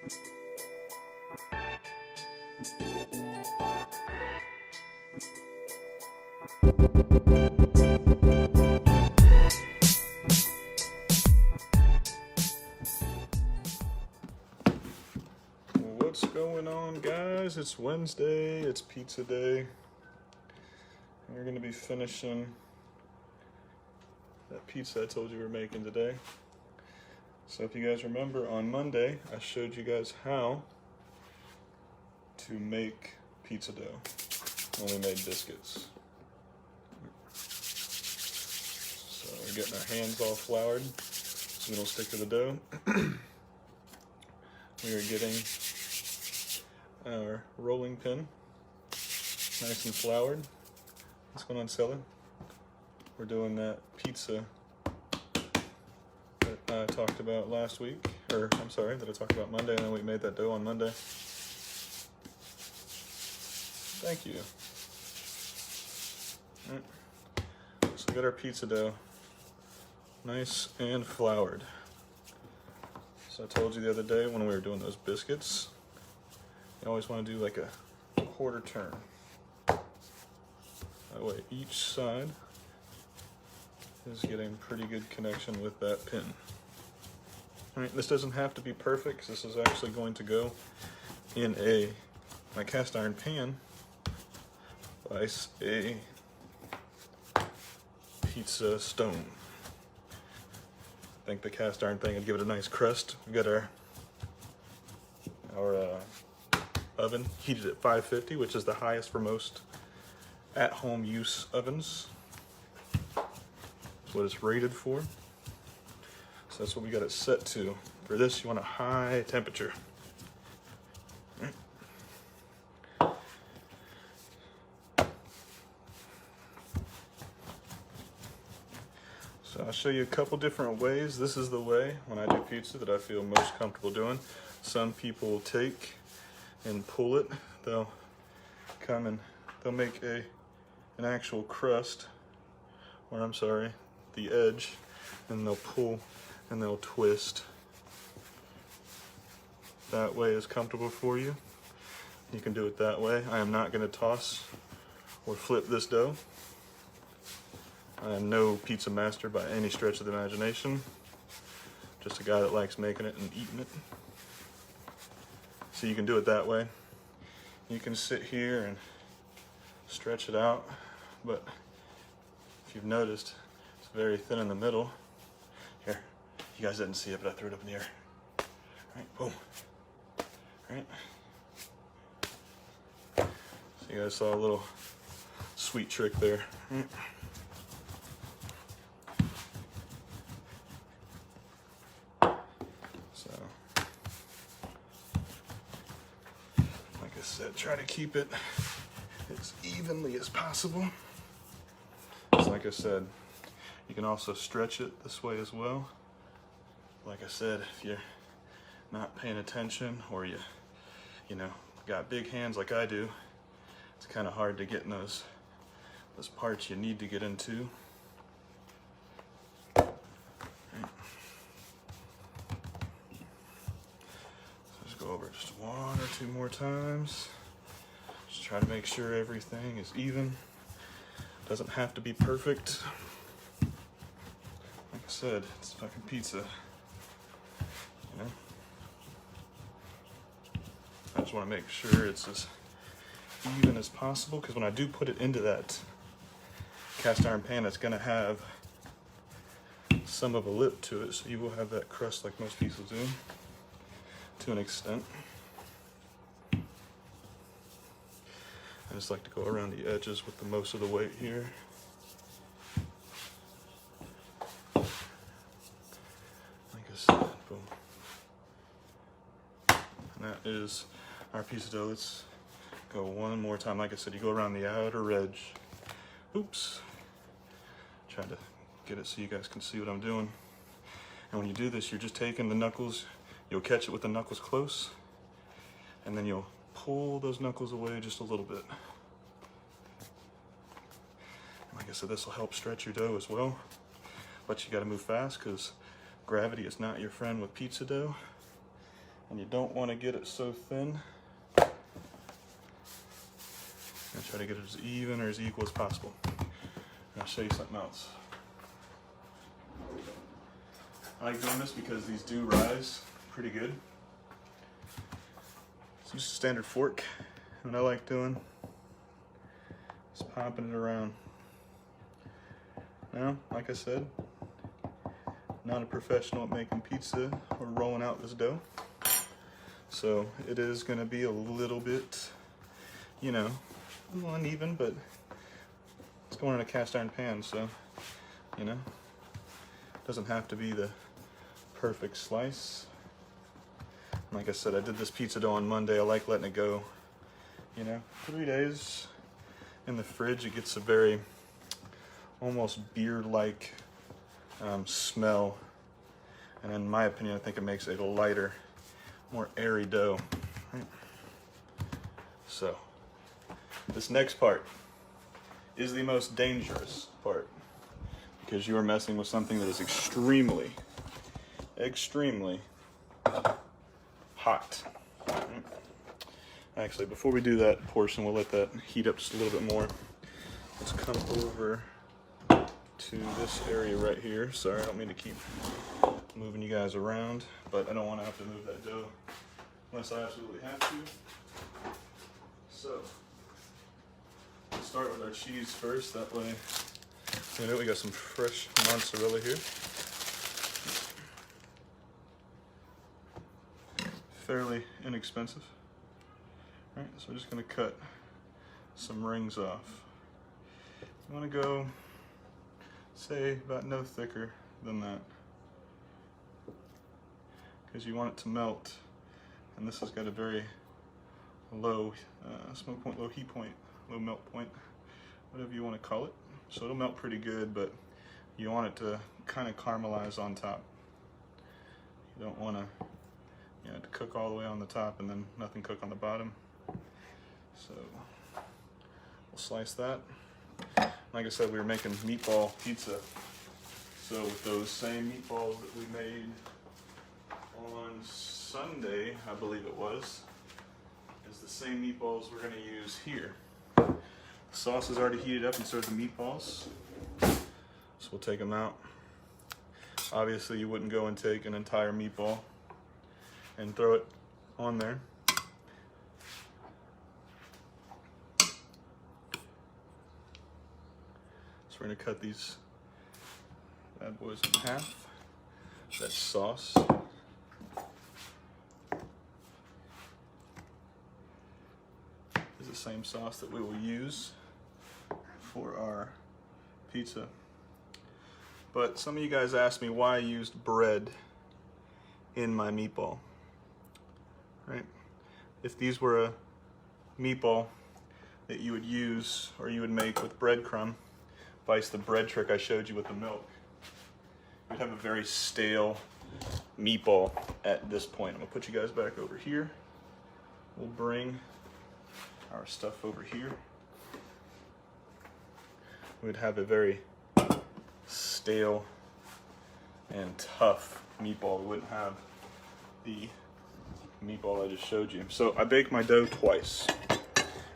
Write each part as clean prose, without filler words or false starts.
What's going on, guys? It's Wednesday, it's pizza day. We're gonna be finishing that pizza I told you we were making today. So if you guys remember, on Monday I showed you guys how to make pizza dough when we made biscuits. So we're getting our hands all floured so we don't stick to the dough. We are getting our rolling pin nice and floured. What's going on, Sally? We're doing that pizza that I talked about last week, or I'm sorry, that I talked about Monday, and then we made that dough on Monday. Thank you. All right. So we got our pizza dough nice and floured. So I told you the other day when we were doing those biscuits, you always want to do like a quarter turn. That way each side is getting pretty good connection with that pin. All right, this doesn't have to be perfect because this is actually going to go in my cast iron pan by a pizza stone. I think the cast iron thing would give it a nice crust. We got our oven heated at 550, which is the highest for most at-home use ovens. That's what it's rated for. So that's what we got it set to. For this, you want a high temperature. So I'll show you a couple different ways. This is the way, when I do pizza, that I feel most comfortable doing. Some people will take and pull it. They'll come and they'll make an actual crust, or I'm sorry, the edge, and they'll pull and they'll twist. That way is comfortable for you. You can do it that way. I am not going to toss or flip this dough. I am no pizza master by any stretch of the imagination. Just a guy that likes making it and eating it. So you can do it that way. You can sit here and stretch it out, but if you've noticed, it's very thin in the middle. Here, you guys didn't see it, but I threw it up in the air. All right, boom. All right. So you guys saw a little sweet trick there. All right. Try to keep it as evenly as possible. So like I said, you can also stretch it this way as well. Like I said, if you're not paying attention, or you got big hands like I do, it's kind of hard to get in those parts you need to get into. Right. So just go over it just one or two more times. Just try to make sure everything is even. Doesn't have to be perfect. Like I said, it's fucking pizza. You know? I just want to make sure it's as even as possible, because when I do put it into that cast iron pan, it's going to have some of a lip to it, so you will have that crust like most pizzas do, to an extent. I just like to go around the edges with the most of the weight here. Like I said, boom. And that is our piece of dough. Let's go one more time. Like I said, you go around the outer edge. Oops. Trying to get it so you guys can see what I'm doing. And when you do this, you're just taking the knuckles, you'll catch it with the knuckles close, and then you'll pull those knuckles away just a little bit. Like I said, this will help stretch your dough as well, but you got to move fast because gravity is not your friend with pizza dough. and you don't want to get it so thin. And try to get it as even or as equal as possible. And I'll show you something else. I like doing this because these do rise pretty good. So just a standard fork. What I like doing is popping it around. Now, like I said, not a professional at making pizza or rolling out this dough. So it is gonna be a little bit, you know, a little uneven, but it's going in a cast iron pan, so, you know, it doesn't have to be the perfect slice. Like I said, I did this pizza dough on Monday. I like letting it go, you know, 3 days in the fridge. It gets a very almost beer-like smell, and in my opinion, I think it makes a lighter, more airy dough. Right? So this next part is the most dangerous part, because you are messing with something that is extremely hot. Actually, before we do that portion, we'll let that heat up just a little bit more. Let's come over to this area right here. Sorry, I don't mean to keep moving you guys around, but I don't want to have to move that dough unless I absolutely have to. So, let's start with our cheese first. That way, you know, we got some fresh mozzarella here. Fairly inexpensive. All right, so we're just gonna cut some rings off. You wanna go, say, about no thicker than that, because you want it to melt, and this has got a very low smoke point, low heat point, low melt point, whatever you want to call it. So it'll melt pretty good, but you want it to kind of caramelize on top. You don't want to, you know, to cook all the way on the top and then nothing cook on the bottom. So we'll slice that. Like I said, we were making meatball pizza. So with those same meatballs that we made on Sunday, I believe it was, is the same meatballs we're going to use here. The sauce is already heated up, and so are the meatballs. So we'll take them out. Obviously, you wouldn't go and take an entire meatball and throw it on there. So we're going to cut these bad boys in half. That's sauce. Is the same sauce that we will use for our pizza. But some of you guys asked me why I used bread in my meatball. Right? If these were a meatball that you would use or you would make with breadcrumb, vice the bread trick I showed you with the milk, you'd have a very stale meatball at this point. I'm gonna put you guys back over here. We'll bring our stuff over here. We'd have a very stale and tough meatball. We wouldn't have the meatball I just showed you. So I bake my dough twice,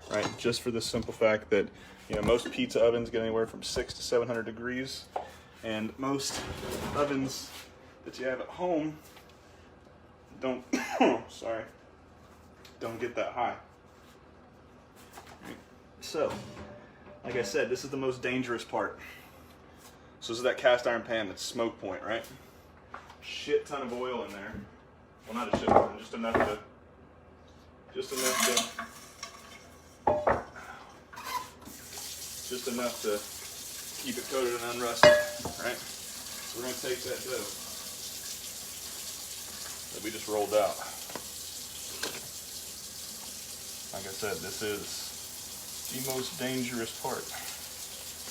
right? Just for the simple fact that, you know, most pizza ovens get anywhere from 600 to 700 degrees, and most ovens that you have at home don't, sorry, don't get that high. So, like I said, this is the most dangerous part. So this is that cast iron pan, that's smoke point, right? Shit ton of oil in there. Well, not a shit ton, just enough to keep it coated and unrusted, right? So we're gonna take that dough that we just rolled out. Like I said, this is the most dangerous part.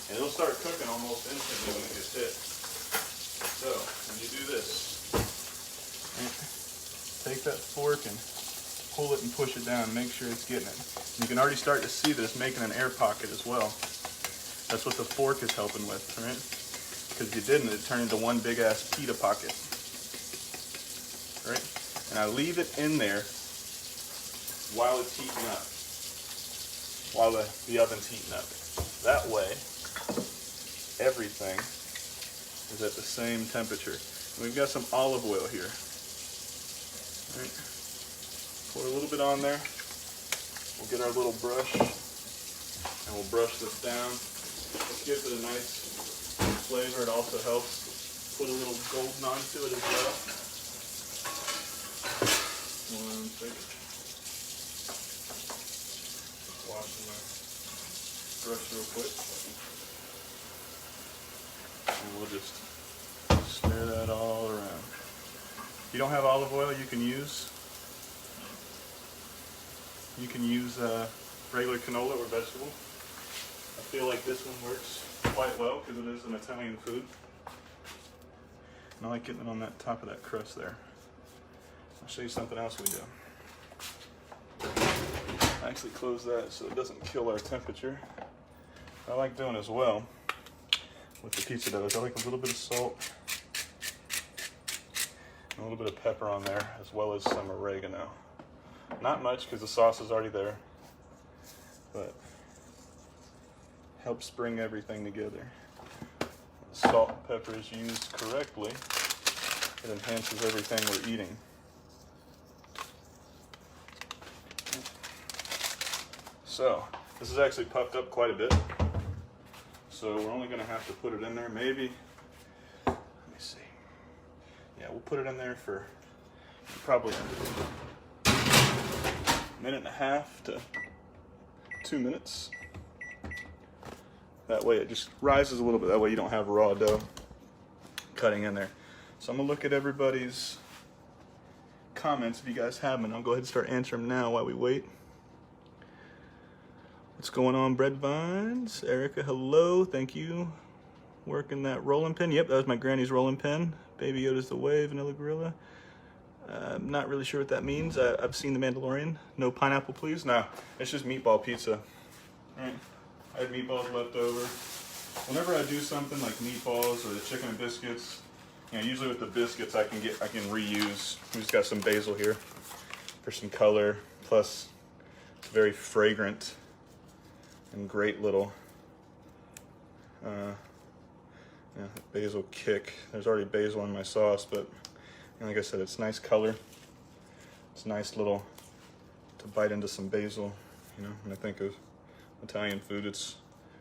And it'll start cooking almost instantly when it gets hit. So, when you do this, take that fork and pull it and push it down, make sure it's getting it. You can already start to see that it's making an air pocket as well. That's what the fork is helping with, right? Because if you didn't, it'd turn into one big ass pita pocket. Right? and I leave it in there while it's heating up, while the oven's heating up. That way, everything is at the same temperature. And we've got some olive oil here. All right. Pour a little bit on there. We'll get our little brush and we'll brush this down. This gives it a nice flavor. It also helps put a little golden onto it as well. One second. Washing my brush real quick. And we'll just smear that all around. If you don't have olive oil, you can use regular canola or vegetable. I feel like this one works quite well because it is an Italian food. And I like getting it on that top of that crust there. I'll show you something else we do. I actually close that so it doesn't kill our temperature. I like doing as well with the pizza dough is I like a little bit of salt and a little bit of pepper on there, as well as some oregano. Not much because the sauce is already there, but helps bring everything together. Salt and pepper is used correctly, it enhances everything we're eating. So, this is actually puffed up quite a bit. So we're only going to have to put it in there maybe, let me see. Yeah, we'll put it in there for probably a minute and a half to 2 minutes. That way it just rises a little bit. That way you don't have raw dough cutting in there. So I'm going to look at everybody's comments if you guys have them. I'll go ahead and start answering them now while we wait. What's going on, Bread Vines? Erica, hello, thank you. Working that rolling pin. Yep, that was my granny's rolling pin. Baby Yoda's the way, Vanilla Gorilla. I'm not really sure what that means. I've seen The Mandalorian. No pineapple, please? No, it's just meatball pizza. All right, I had meatballs left over. Whenever I do something like meatballs or the chicken and biscuits, you know, usually with the biscuits I can reuse. We just got some basil here for some color, plus it's very fragrant and great little basil kick. There's already basil in my sauce, but like I said, it's nice color. It's nice little to bite into some basil. You know, when I think of Italian food, it's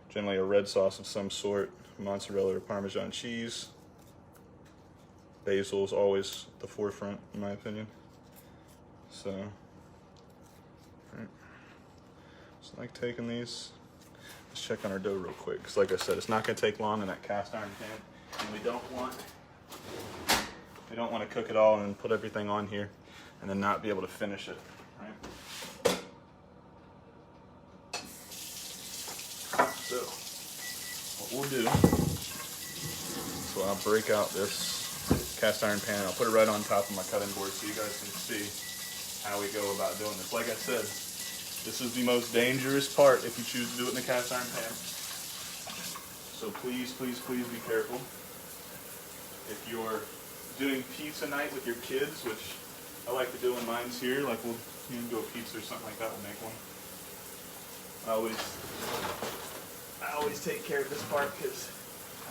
generally a red sauce of some sort, mozzarella or Parmesan cheese. Basil is always at the forefront, in my opinion. So, all right. Just like taking these. Let's check on our dough real quick, because like I said, it's not going to take long in that cast iron pan, and we don't want to cook it all and then put everything on here and then not be able to finish it, right? So what we'll do, so I'll break out this cast iron pan and I'll put it right on top of my cutting board so you guys can see how we go about doing this. Like I said, this is the most dangerous part if you choose to do it in the cast iron pan. So please, please, please be careful. If you're doing pizza night with your kids, which I like to do when mine's here, like we'll do a pizza or something like that, we'll make one. I always take care of this part because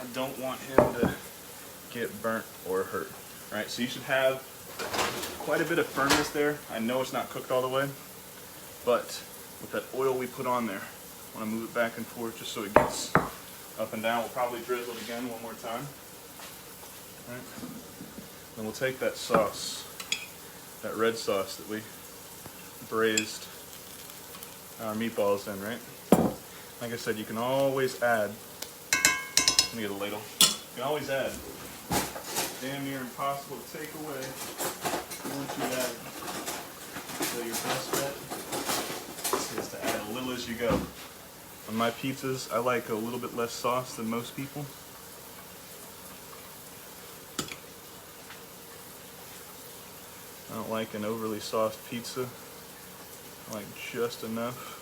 I don't want him to get burnt or hurt. All right, so you should have quite a bit of firmness there. I know it's not cooked all the way, but with that oil we put on there, I want to move it back and forth just so it gets up and down. We'll probably drizzle it again one more time. All right. Then we'll take that sauce, that red sauce that we braised our meatballs in, right? Like I said, you can always add, let me get a ladle, you can always add. It's damn near impossible to take away once you add. So your best bet is to add a little as you go. On my pizzas, I like a little bit less sauce than most people. I don't like an overly sauced pizza. I like just enough.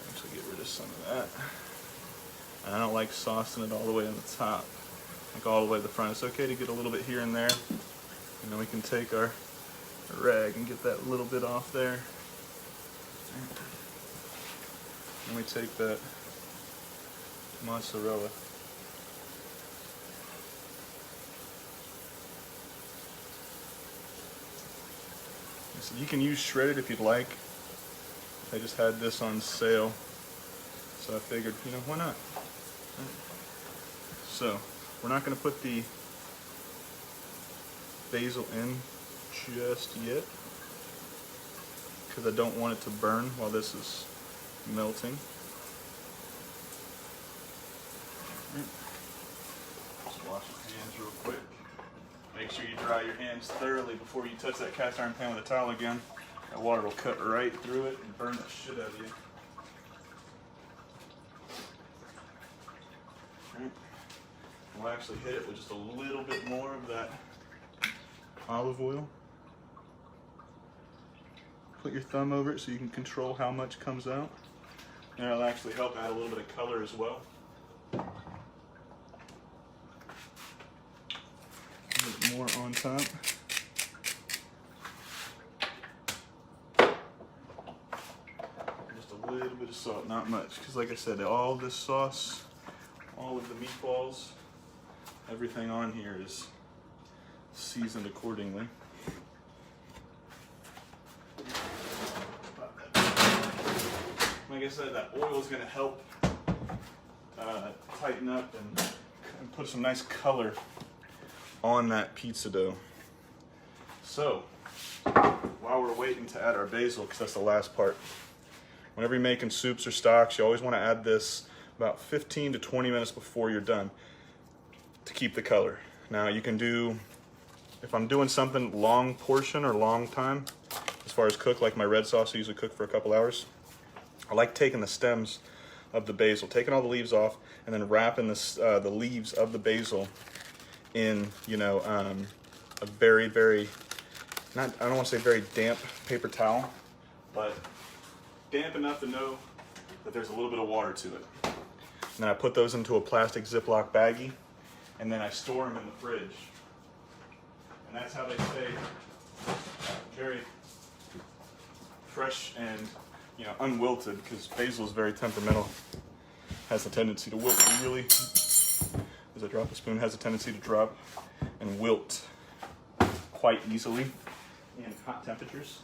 Actually get rid of some of that. And I don't like saucing it all the way on the top, like all the way to the front. It's okay to get a little bit here and there. And then we can take our a rag and get that little bit off there. And we take that mozzarella. So you can use shredded if you'd like. I just had this on sale, so I figured, you know, why not? So we're not going to put the basil in just yet because I don't want it to burn while this is melting. Just wash your hands real quick. Make sure you dry your hands thoroughly before you touch that cast iron pan with a towel again. That water will cut right through it and burn the shit out of you. Right. We'll actually hit it with just a little bit more of that olive oil. Put your thumb over it so you can control how much comes out. And it'll actually help add a little bit of color as well. A bit more on top. Just a little bit of salt, not much, because like I said, all this sauce, all of the meatballs, everything on here is seasoned accordingly. Like I said, that oil is going to help tighten up and put some nice color on that pizza dough. So, while we're waiting to add our basil, because that's the last part, whenever you're making soups or stocks, you always want to add this about 15 to 20 minutes before you're done to keep the color. Now you can do, if I'm doing something long portion or long time, as far as cook, like my red sauce I usually cook for a couple hours, I like taking the stems of the basil, taking all the leaves off, and then wrapping the leaves of the basil in, you know, a very, very, I don't want to say very damp paper towel, but damp enough to know that there's a little bit of water to it. And then I put those into a plastic Ziploc baggie, and then I store them in the fridge. And that's how they stay very fresh and, you know, unwilted, because basil is very temperamental, has a tendency to wilt really, as I drop a spoon, has a tendency to drop and wilt quite easily in hot temperatures.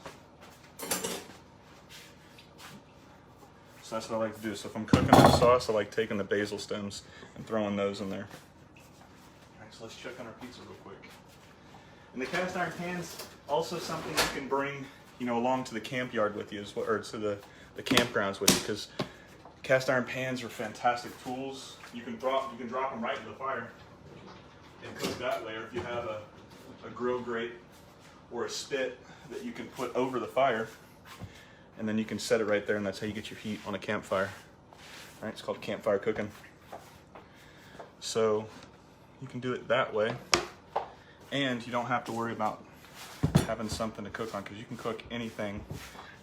So that's what I like to do. So if I'm cooking my sauce, I like taking the basil stems and throwing those in there. All right, so let's check on our pizza real quick. And the cast iron pan's also something you can bring, you know, along to the camp yard with you, as well, or to the campgrounds with you, because cast iron pans are fantastic tools. You can drop them right in the fire and cook that way, or if you have a grill grate or a spit that you can put over the fire, and then you can set it right there, and that's how you get your heat on a campfire. All right, it's called campfire cooking. So you can do it that way, and you don't have to worry about having something to cook on, because you can cook anything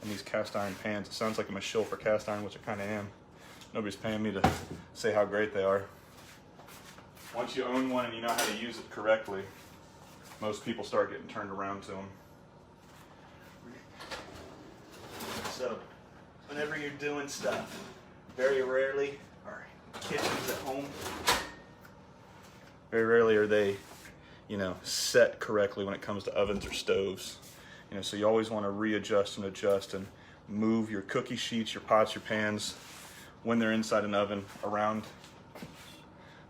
in these cast iron pans. It sounds like I'm a shill for cast iron, which I kind of am. Nobody's paying me to say how great they are. Once you own one and you know how to use it correctly, most people start getting turned around to them. So, whenever you're doing stuff, very rarely are kitchens at home, very rarely are they, you know, set correctly when it comes to ovens or stoves. You know, so you always want to readjust and adjust and move your cookie sheets, your pots, your pans when they're inside an oven around,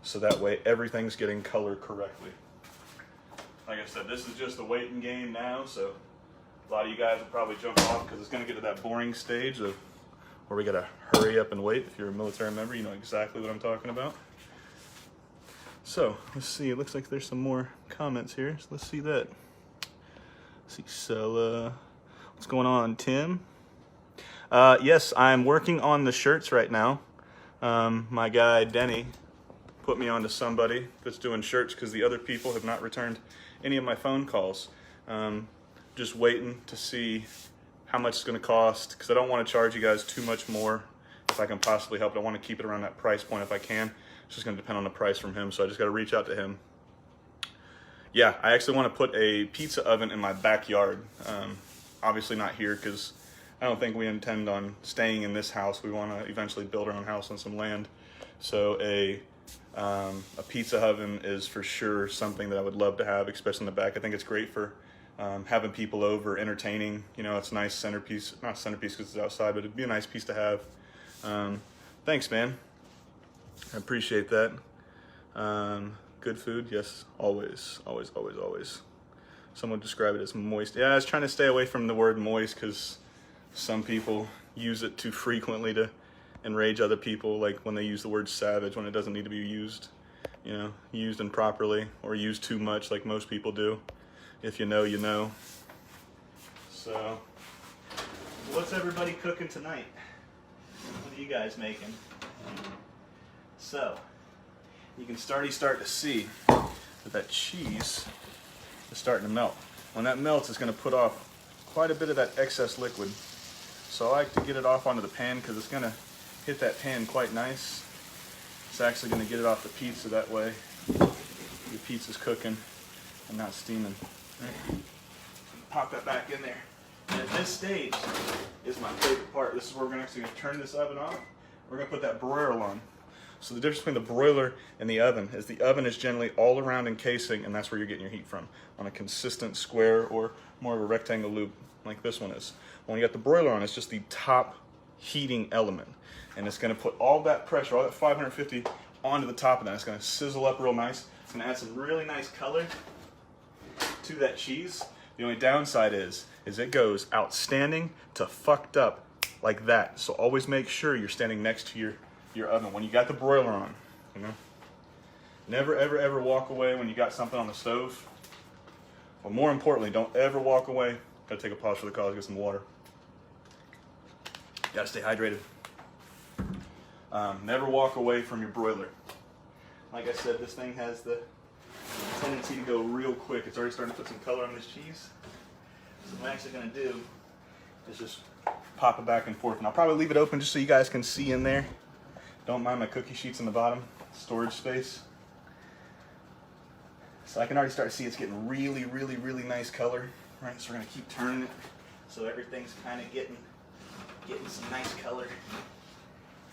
so that way everything's getting colored correctly. Like I said, this is just a waiting game now, so a lot of you guys will probably jump off because it's going to get to that boring stage of where we got to hurry up and wait. If you're a military member, you know exactly what I'm talking about. So let's see, it looks like there's some more comments here, so let's see that. Let's see, so what's going on, Tim? Yes, I'm working on the shirts right now. My guy Denny put me on to somebody that's doing shirts, because the other people have not returned any of my phone calls. Just waiting to see how much it's going to cost, because I don't want to charge you guys too much more if I can possibly help it. I want to keep it around that price point if I can. It's just going to depend on the price from him, so I just got to reach out to him. yeah, I actually want to put a pizza oven in my backyard. Obviously not here because I don't think we intend on staying in this house. We want to eventually build our own house on some land. So a pizza oven is for sure something that I would love to have, especially in the back. I think it's great for having people over, entertaining. You know, it's a nice centerpiece, not centerpiece because it's outside, but it'd be a nice piece to have. Thanks, man. I appreciate that. Good food, yes, always, always, always, always. Someone describe it as moist. Yeah, I was trying to stay away from the word moist because some people use it too frequently to enrage other people, like when they use the word savage when it doesn't need to be used, you know, used improperly or used too much like most people do. If you know, you know. So, what's everybody cooking tonight? What are you guys making? So, you can start to see that cheese is starting to melt. When that melts, it's going to put off quite a bit of that excess liquid. So I like to get it off onto the pan because it's going to hit that pan quite nice. It's actually going to get it off the pizza, that way the pizza's cooking and not steaming. Right. Pop that back in there. And at this stage is my favorite part. This is where we're actually going to turn this oven on. We're going to put that broiler on. So the difference between the broiler and the oven is generally all around encasing, and that's where you're getting your heat from, on a consistent square or more of a rectangle loop like this one is. When you got the broiler on, it's just the top heating element, and it's going to put all that pressure, all that 550 onto the top of that. It's going to sizzle up real nice. It's going to add some really nice color to that cheese. The only downside is it goes outstanding to fucked up like that. So always make sure you're standing next to your oven when you got the broiler on, you know. Never ever ever walk away when you got something on the stove. But more importantly, don't ever walk away. Gotta take a pause for the cause, get some water. Gotta stay hydrated. Never walk away from your broiler. Like I said, this thing has the tendency to go real quick. It's already starting to put some color on this cheese. So what I'm actually gonna do is just pop it back and forth, and I'll probably leave it open just so you guys can see in there. Don't mind my cookie sheets in the bottom, storage space. So I can already start to see it's getting really, really, really nice color. Right, so we're gonna keep turning it so everything's kind of getting some nice color.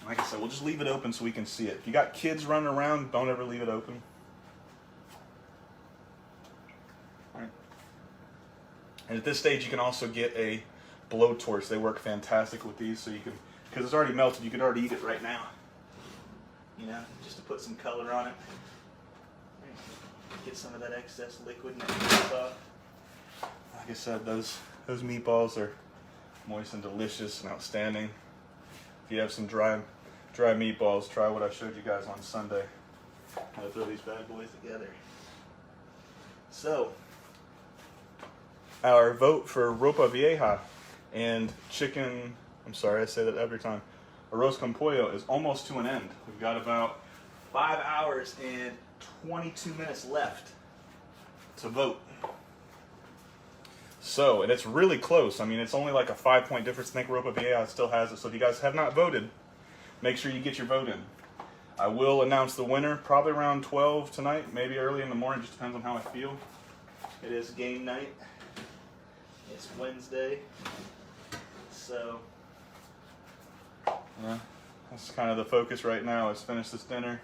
Like I said, we'll just leave it open so we can see it. If you got kids running around, don't ever leave it open. All right. And at this stage, you can also get a blowtorch. They work fantastic with these, so you can, because it's already melted, you could already eat it right now. You know, just to put some color on it. Get some of that excess liquid and that comes off. Like I said, those meatballs are moist and delicious and outstanding. If you have some dry meatballs, try what I showed you guys on Sunday. How to throw these bad boys together. So, our vote for ropa vieja and chicken, I'm sorry, I say that every time, arroz con pollo is almost to an end. We've got about 5 hours and 22 minutes left to vote. So, and it's really close. I mean, it's only like a 5-point difference. I think ropa vieja still has it. So if you guys have not voted, make sure you get your vote in. I will announce the winner probably around 12 tonight, maybe early in the morning, just depends on how I feel. It is game night. It's Wednesday. So, yeah, that's kind of the focus right now, is finish this dinner,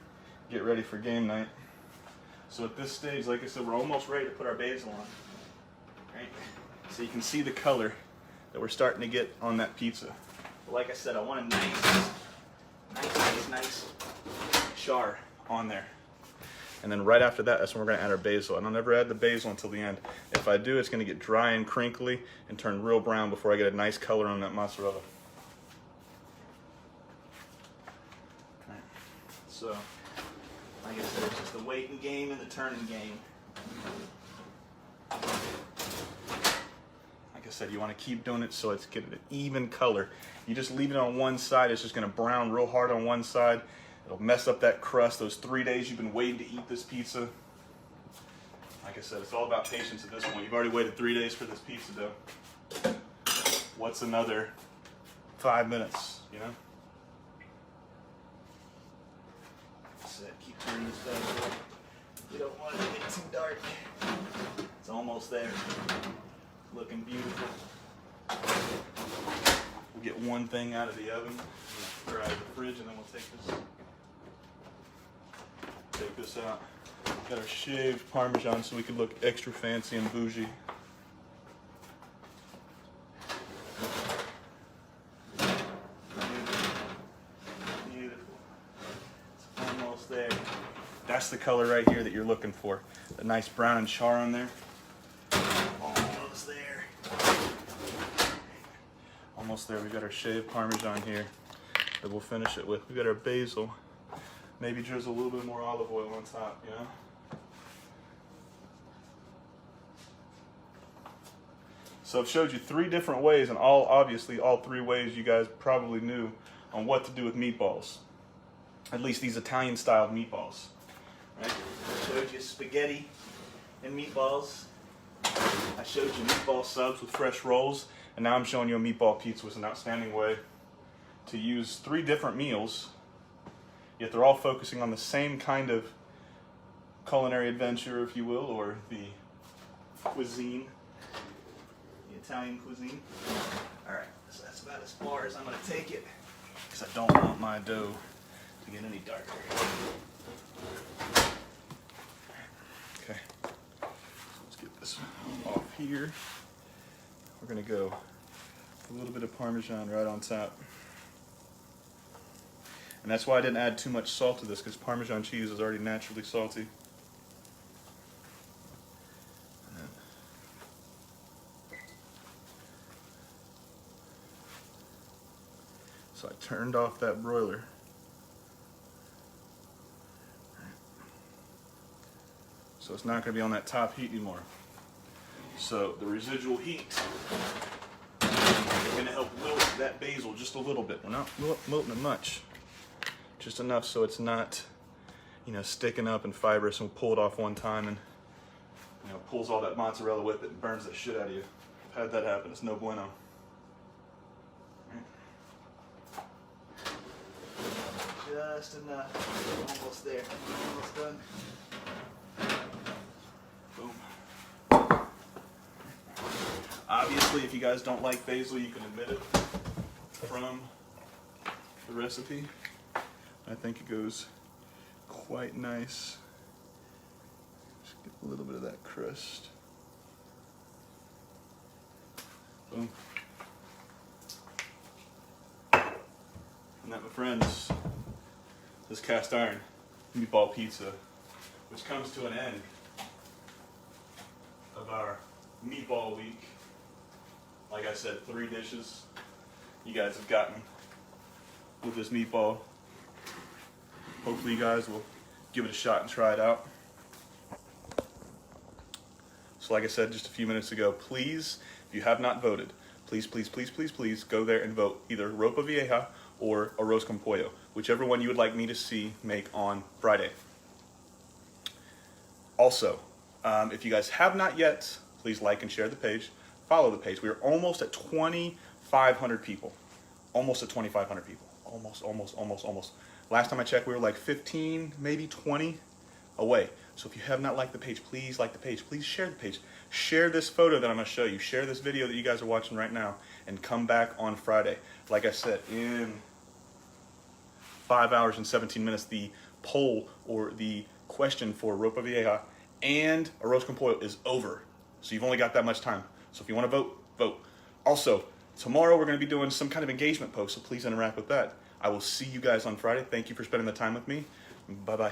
get ready for game night. So at this stage, like I said, we're almost ready to put our basil on. Right? So you can see the color that we're starting to get on that pizza. But like I said, I want a nice char on there. And then right after that, that's when we're going to add our basil. And I'll never add the basil until the end. If I do, it's going to get dry and crinkly and turn real brown before I get a nice color on that mozzarella. Right. So, like I said, it's just the waiting game and the turning game. Like I said, you want to keep doing it so it's getting an even color. You just leave it on one side, it's just going to brown real hard on one side. It'll mess up that crust, those 3 days you've been waiting to eat this pizza. Like I said, it's all about patience at this point. You've already waited 3 days for this pizza dough. What's another 5 minutes, you know? That's it. Keep turning this back. You don't want it to get too dark. It's almost there. Looking beautiful. We'll get one thing out of the oven, throw it out of the fridge, and then we'll take this out. Got our shaved Parmesan so we can look extra fancy and bougie. Beautiful. It's almost there. That's the color right here that you're looking for. The nice brown and char on there. Almost there. Almost there. We got our shaved Parmesan here that we'll finish it with. We got our basil. Maybe drizzle a little bit more olive oil on top, you know? So I've showed you 3 different ways, and obviously all 3 ways you guys probably knew on what to do with meatballs. At least these Italian-style meatballs. Right? I showed you spaghetti and meatballs. I showed you meatball subs with fresh rolls, and now I'm showing you a meatball pizza, which is an outstanding way to use 3 different meals, yet they're all focusing on the same kind of culinary adventure, if you will, or the cuisine. Italian cuisine. Alright, so that's about as far as I'm going to take it, because I don't want my dough to get any darker. Okay, so let's get this off here. We're going to go a little bit of Parmesan right on top. And that's why I didn't add too much salt to this, because Parmesan cheese is already naturally salty. So I turned off that broiler. So it's not going to be on that top heat anymore. So the residual heat is going to help wilt that basil just a little bit. We're not wilting it much. Just enough so it's not, you know, sticking up and fibrous, and we'll pull it off one time and, you know, pulls all that mozzarella with it and burns that shit out of you. I've had that happen. It's no bueno. Just enough. Almost there. Almost done. Boom. Obviously, if you guys don't like basil, you can omit it from the recipe. I think it goes quite nice. Just get a little bit of that crust. Boom. And that, my friends, this cast iron meatball pizza, which comes to an end of our meatball week. Like I said, 3 dishes you guys have gotten with this meatball. Hopefully you guys will give it a shot and try it out. So like I said just a few minutes ago, please, if you have not voted, please, please, please, please, please go there and vote either Ropa Vieja or Arroz con Pollo, whichever one you would like me to see make on Friday. Also, if you guys have not yet, please like and share the page, follow the page. We are almost at 2,500 people. Almost at 2,500 people. Almost. Last time I checked, we were like 15, maybe 20 away. So if you have not liked the page, please like the page. Please share the page. Share this photo that I'm going to show you. Share this video that you guys are watching right now, and come back on Friday. Like I said, in 5 hours and 17 minutes, the poll or the question for Ropa Vieja and Arroz con Pollo is over. So you've only got that much time. So if you want to vote, vote. Also, tomorrow we're going to be doing some kind of engagement post, so please interact with that. I will see you guys on Friday. Thank you for spending the time with me. Bye-bye.